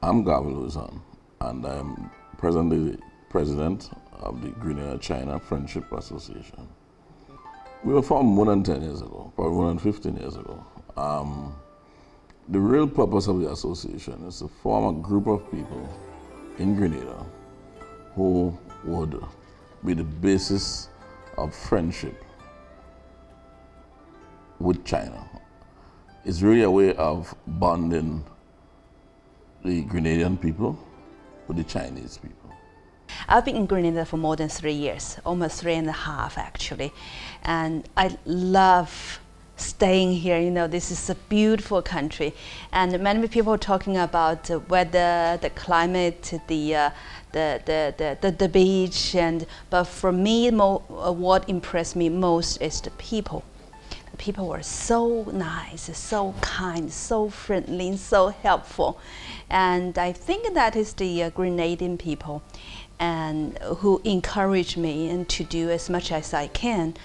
I'm Gavin Luzon, and I'm presently the president of the Grenada China Friendship Association. We were formed more than 10 years ago, probably more than 15 years ago. The real purpose of the association is to form a group of people in Grenada who would be the basis of friendship with China. It's really a way of bonding the Grenadian people with the Chinese people. I've been in Grenada for more than 3 years, almost 3.5 actually, and I love staying here. You know, this is a beautiful country, and many people are talking about the weather, the climate, the beach, but for me, what impressed me most is the people. People were so nice, so kind, so friendly, so helpful. And I think that is the Grenadian people and who encourage me and to do as much as I can.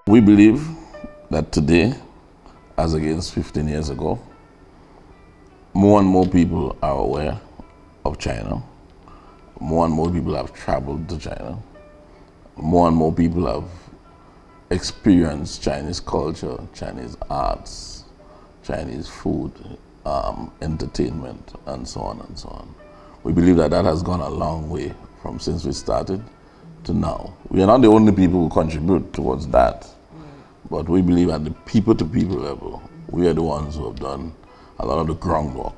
We believe that today, as against 15 years ago, more and more people are aware of China. More and more people have traveled to China. More and more people have experienced Chinese culture, Chinese arts, Chinese food, entertainment, and so on and so on. We believe that that has gone a long way from since we started to now. We are not the only people who contribute towards that, but we believe at the people-to-people level, we are the ones who have done a lot of the groundwork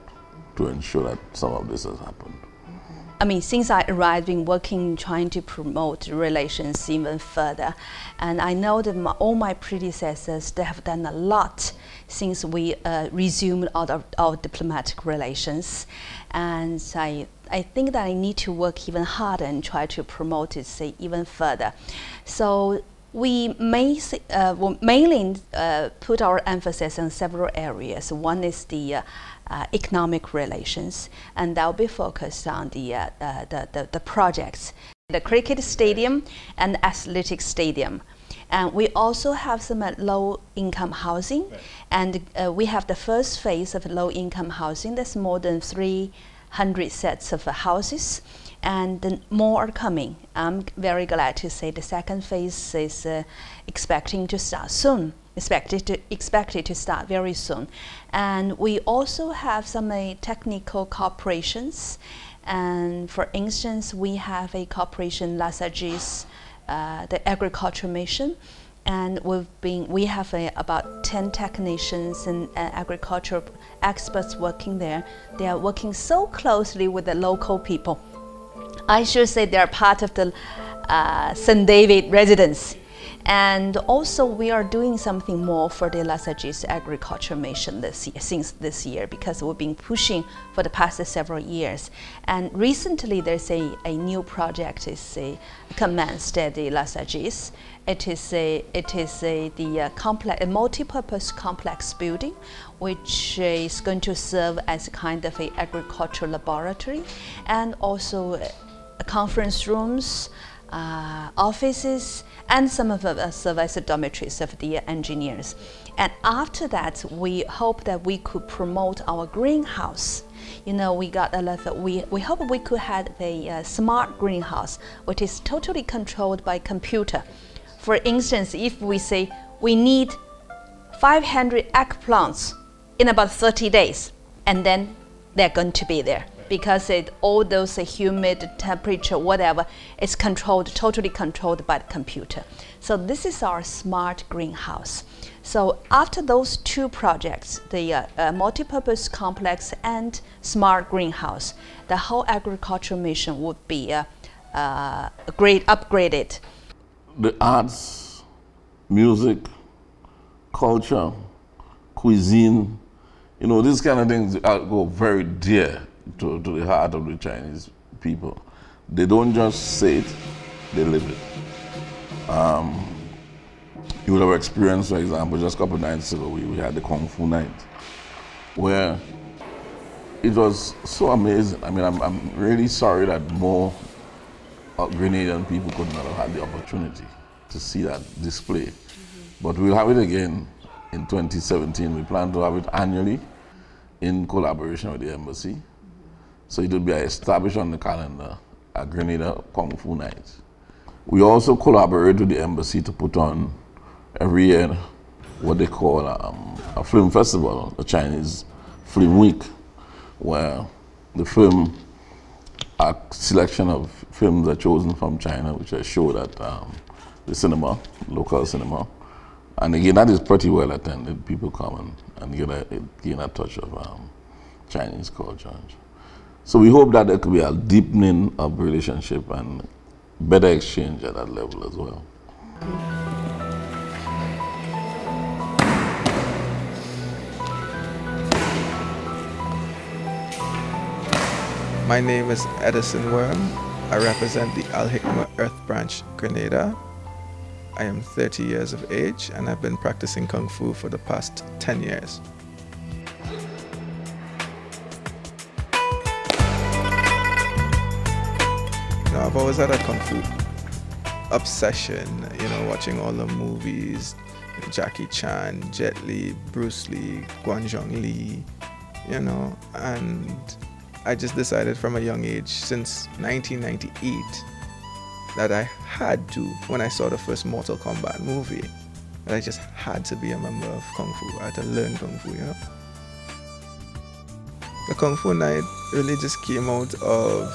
to ensure that some of this has happened. I mean, since I arrived, I've been working, trying to promote relations even further. And I know that all my predecessors, they have done a lot since we resumed our diplomatic relations. And I think that I need to work even harder and try to promote it, say, even further. So we mainly put our emphasis on several areas. One is the economic relations, and that will be focused on the projects, the cricket stadium and athletic stadium. And we also have some low-income housing, and we have the first phase of low-income housing. That's more than 300 sets of houses, and more are coming. I'm very glad to say the second phase is expecting to start soon. Expected to start very soon. And we also have some technical cooperations. And for instance, we have a cooperation, LASAGIS, the agriculture mission. And we have about 10 technicians and agricultural experts working there. They are working so closely with the local people. I should say they are part of the St. David residents. And also we are doing something more for the LASAGIS agriculture mission since this year, because we've been pushing for the past several years. And recently there's a new project is commenced at the LASAGIS. It is a multi-purpose complex building, which is going to serve as a kind of an agricultural laboratory, and also conference rooms, offices, and some of the service dormitories of the engineers. And after that, we hope that we could promote our greenhouse. You know, we got a lot of, we hope we could have a smart greenhouse, which is totally controlled by computer. For instance, if we say we need 500 eggplants in about 30 days, and then they're going to be there, because all those humid temperature, whatever, is controlled, totally controlled by the computer. So this is our smart greenhouse. So after those two projects, the multi-purpose complex and smart greenhouse, the whole agricultural mission would be upgraded. The arts, music, culture, cuisine, you know, these kind of things go very dear to the heart of the Chinese people. They don't just say it, they live it. You would have experienced, for example, just a couple of nights ago, we had the Kung Fu night, where it was so amazing. I mean, I'm really sorry that more Grenadian people could not have had the opportunity to see that display. But we'll have it again in 2017. We plan to have it annually in collaboration with the embassy. So it will be established on the calendar at Grenada Kung Fu Nights. We also collaborate with the embassy to put on every year what they call a film festival, the Chinese Film Week, where a selection of films are chosen from China, which are showed at the cinema, local cinema. And again, that is pretty well attended. People come and gain a touch of Chinese culture. So we hope that there could be a deepening of relationship and better exchange at that level as well. My name is Edison Worm. I represent the Al Hikmah Earth Branch, Grenada. I am 30 years of age and I've been practicing Kung Fu for the past 10 years. I've always had a Kung Fu obsession, watching all the movies, Jackie Chan, Jet Li, Bruce Lee, Guanzhong Li, and I just decided from a young age, since 1998, that I had to, when I saw the first Mortal Kombat movie, that I just had to be a member of Kung Fu. I had to learn Kung Fu, The Kung Fu night really just came out of,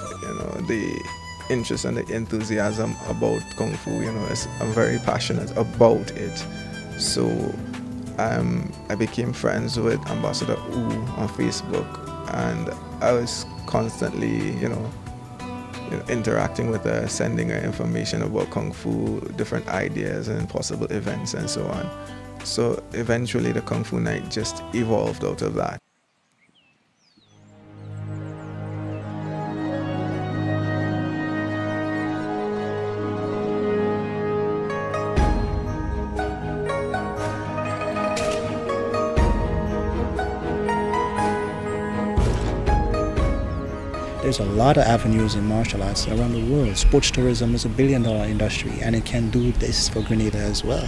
the interest and the enthusiasm about Kung Fu. I'm very passionate about it. So I became friends with Ambassador Wu on Facebook, and I was constantly, interacting with her, sending her information about Kung Fu, different ideas and possible events and so on. So eventually the Kung Fu night just evolved out of that. There's a lot of avenues in martial arts around the world. Sports tourism is a billion-dollar industry, and it can do this for Grenada as well.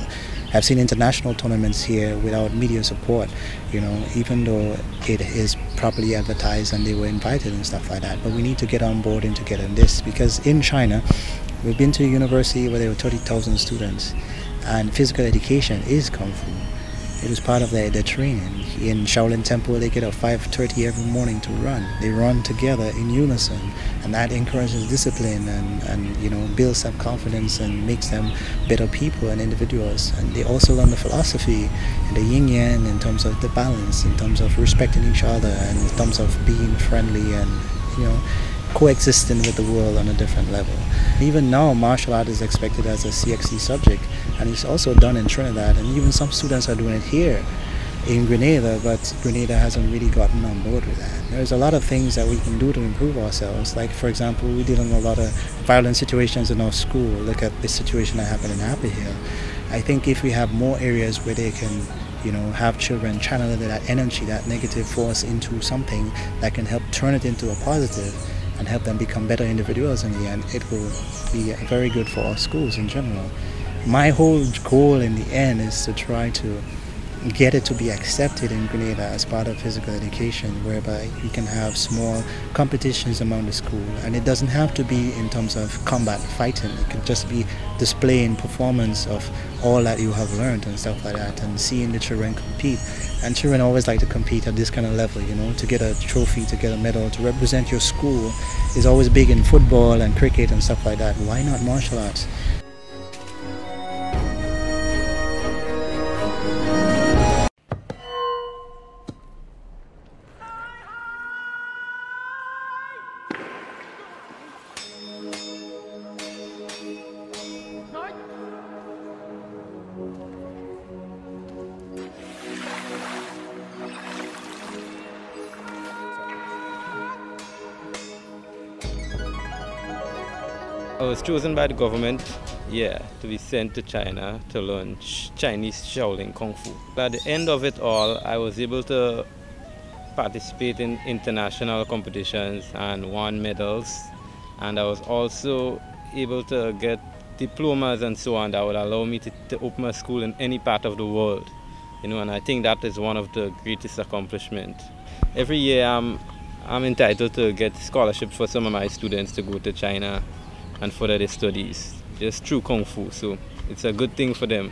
I've seen international tournaments here without media support, even though it is properly advertised and they were invited and stuff like that. But we need to get on board and to get on this, because in China, we've been to a university where there were 30,000 students, and physical education is Kung Fu. It was part of their training. In Shaolin Temple, they get up 5:30 every morning to run. They run together in unison, and that encourages discipline and builds self-confidence and makes them better people and individuals. And they also learn the philosophy and the yin-yang in terms of the balance, in terms of respecting each other, and in terms of being friendly and coexisting with the world on a different level. Even now, martial art is expected as a CXC subject, and it's also done in Trinidad, and even some students are doing it here in Grenada, but Grenada hasn't really gotten on board with that. There's a lot of things that we can do to improve ourselves. Like, for example, we deal in a lot of violent situations in our school. Look at the situation that happened in Happy Hill. I think if we have more areas where they can have children channel that energy, that negative force into something that can help turn it into a positive and help them become better individuals in the end, it will be very good for our schools in general. My whole goal in the end is to try to get it to be accepted in Grenada as part of physical education, whereby you can have small competitions among the school, and it doesn't have to be in terms of combat fighting. It could just be displaying performance of all that you have learned and stuff like that, and seeing the children compete. And children always like to compete at this kind of level, to get a trophy, to get a medal, to represent your school is always big in football and cricket and stuff like that. Why not martial arts? I was chosen by the government, to be sent to China to learn Chinese Shaolin Kung Fu. At the end of it all, I was able to participate in international competitions and won medals. And I was also able to get diplomas and so on that would allow me to open a school in any part of the world. You know, and I think that is one of the greatest accomplishments. Every year I'm entitled to get scholarships for some of my students to go to China and further their studies, just through Kung Fu, so it's a good thing for them.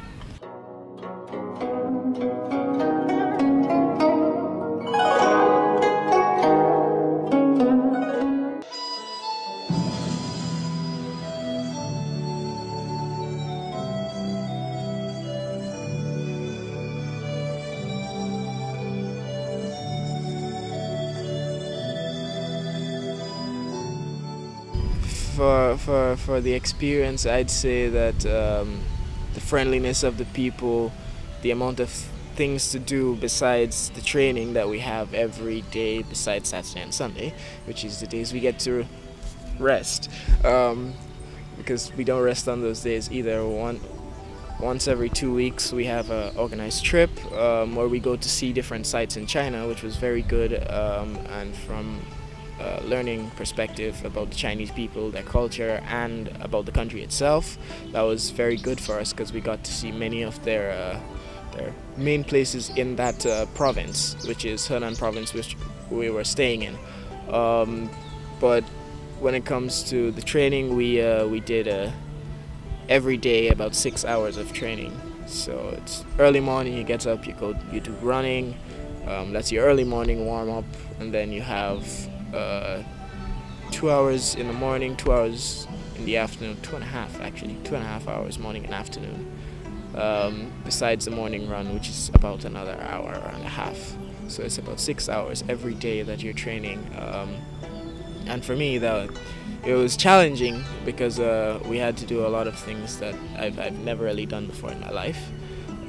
For the experience, I'd say that the friendliness of the people, the amount of things to do besides the training that we have every day besides Saturday and Sunday, which is the days we get to rest, because we don't rest on those days either. Once every 2 weeks we have an organized trip where we go to see different sites in China, which was very good, and from learning perspective about the Chinese people, their culture, and about the country itself. That was very good for us because we got to see many of their main places in that province, which is Henan province, which we were staying in. But when it comes to the training, we did every day about 6 hours of training. So it's early morning, you get up, you do running. That's your early morning warm up, and then you have 2 hours in the morning, 2 hours in the afternoon, 2.5 actually, 2.5 hours morning and afternoon, besides the morning run, which is about another hour and a half. So it's about 6 hours every day that you're training. And for me, it was challenging because we had to do a lot of things that I've never really done before in my life.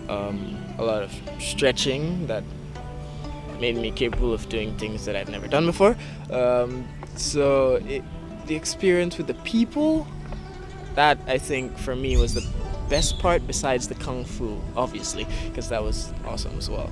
A lot of stretching that made me capable of doing things that I've never done before. So the experience with the people, that I think for me was the best part besides the Kung Fu, obviously, because that was awesome as well.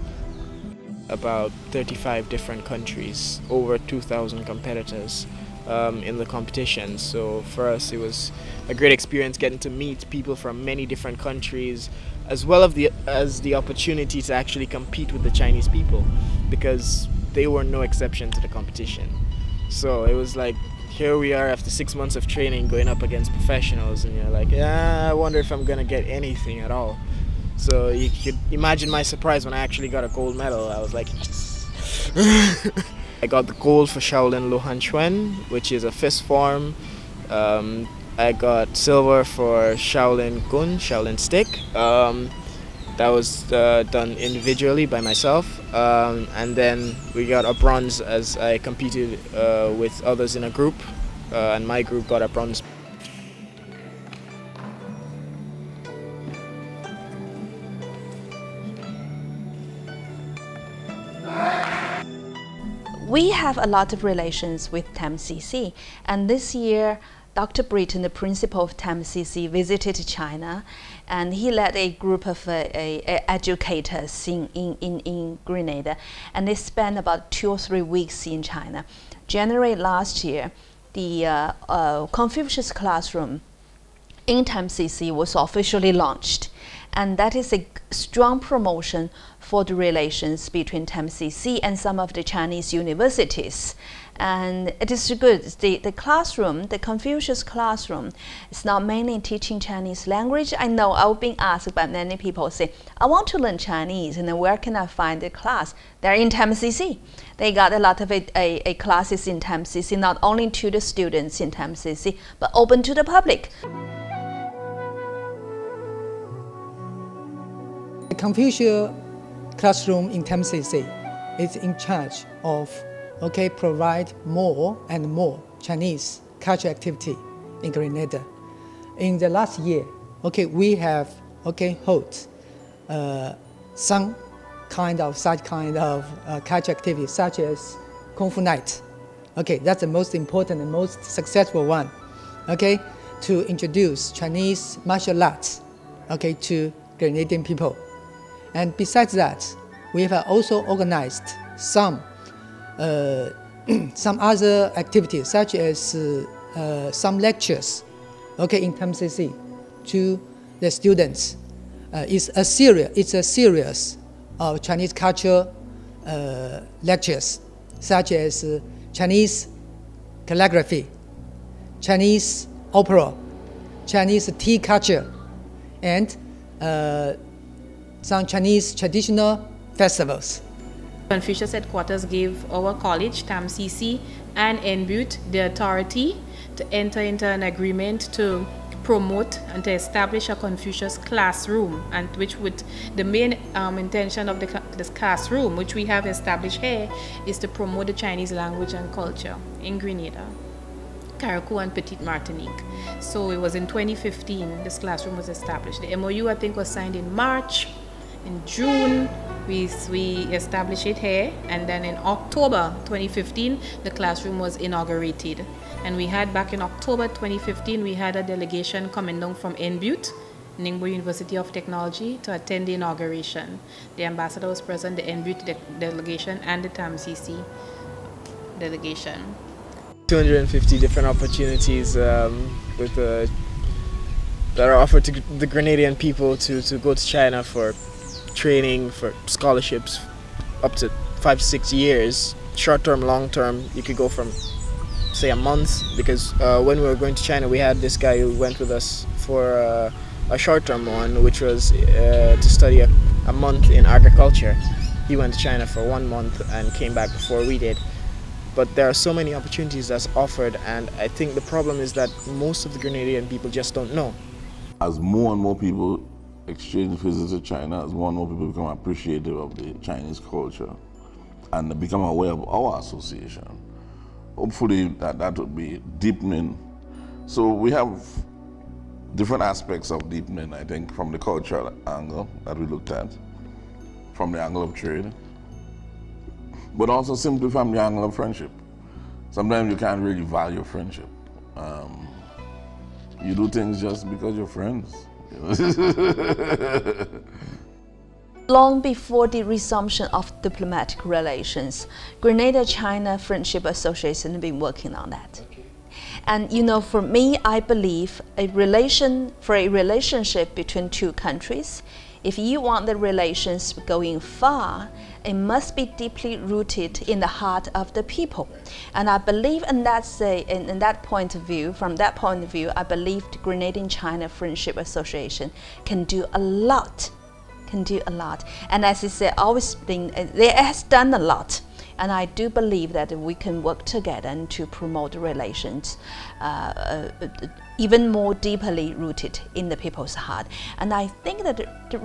About 35 different countries, over 2,000 competitors in the competition. So for us it was a great experience getting to meet people from many different countries, as well as the opportunity to actually compete with the Chinese people, because they were no exception to the competition. So it was like, here we are after 6 months of training going up against professionals, and you're like, yeah, I wonder if I'm gonna get anything at all. So you could imagine my surprise when I actually got a gold medal. I was like, I got the gold for Shaolin Lohan Chuan, which is a fist form. I got silver for Shaolin Gun, Shaolin Stick. That was done individually by myself. And then we got a bronze as I competed with others in a group. And my group got a bronze. We have a lot of relations with TAMCC, and this year Dr. Britton, the principal of TAMCC, visited China, and he led a group of educators in Grenada, and they spent about 2 or 3 weeks in China. January last year, the Confucius Classroom in TAMCC was officially launched, and that is a strong promotion for the relations between TAMCC and some of the Chinese universities. And it is good. The classroom, the Confucius Classroom, is not mainly teaching Chinese language. I know I've been asked by many people say, I want to learn Chinese, and then where can I find the class? They're in TAMCC. They got a lot of classes in TAMCC, not only to the students in TAMCC, but open to the public. The Confucius Classroom in TAMCC is in charge of provide more and more Chinese cultural activity in Grenada. In the last year, we have hold some kind of cultural activity such as Kung Fu Night. That's the most important and most successful one. To introduce Chinese martial arts to Grenadian people. And besides that, we have also organized some other activities, such as some lectures, in TAMCC, to the students. It's a series of Chinese culture lectures, such as Chinese calligraphy, Chinese opera, Chinese tea culture, and some Chinese traditional festivals. Confucius headquarters gave our college, TAMCC, and NBUT the authority to enter into an agreement to promote and to establish a Confucius classroom, and which would, the main intention of this classroom, which we have established here, is to promote the Chinese language and culture in Grenada, Carriacou and Petite Martinique. So it was in 2015 this classroom was established. The MOU, I think, was signed in March. In June we established it here, and then in October 2015 the classroom was inaugurated. And we had, back in October 2015, we had a delegation coming down from NBUT, Ningbo University of Technology, to attend the inauguration. The ambassador was present, the NBUT delegation, and the TAMCC delegation. 250 different opportunities that are offered to the Grenadian people to go to China for training, for scholarships, up to 5 to 6 years. Short term, long term, you could go from, say, a month, because when we were going to China, we had this guy who went with us for a short term one, which was to study a month in agriculture. He went to China for 1 month and came back before we did. But there are so many opportunities that's offered, and I think the problem is that most of the Grenadian people just don't know. As more and more people exchange visits to China, as more and more people become appreciative of the Chinese culture and become aware of our association, hopefully that would be deepening. So we have different aspects of deepening, I think, from the cultural angle that we looked at, from the angle of trade, but also simply from the angle of friendship. Sometimes you can't really value friendship. You do things just because you're friends. Long before the resumption of diplomatic relations, Grenada China Friendship Association has been working on that. Okay. And you know, for me, I believe a relationship between two countries, if you want the relations going far, it must be deeply rooted in the heart of the people. And I believe in that point of view, from that point of view, I believe the Grenadian China Friendship Association can do a lot. And as I said, it has done a lot. And I do believe that we can work together and to promote relations even more deeply rooted in the people's heart. And I think that the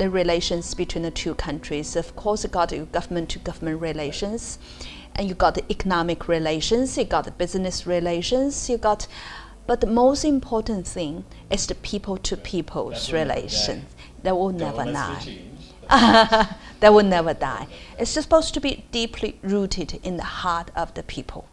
relations between the two countries, of course, you got government-to-government relations, and you got the economic relations, you got the business relations, but the most important thing is the people-to-people's relations. That will never die. That will never die. It's supposed to be deeply rooted in the heart of the people.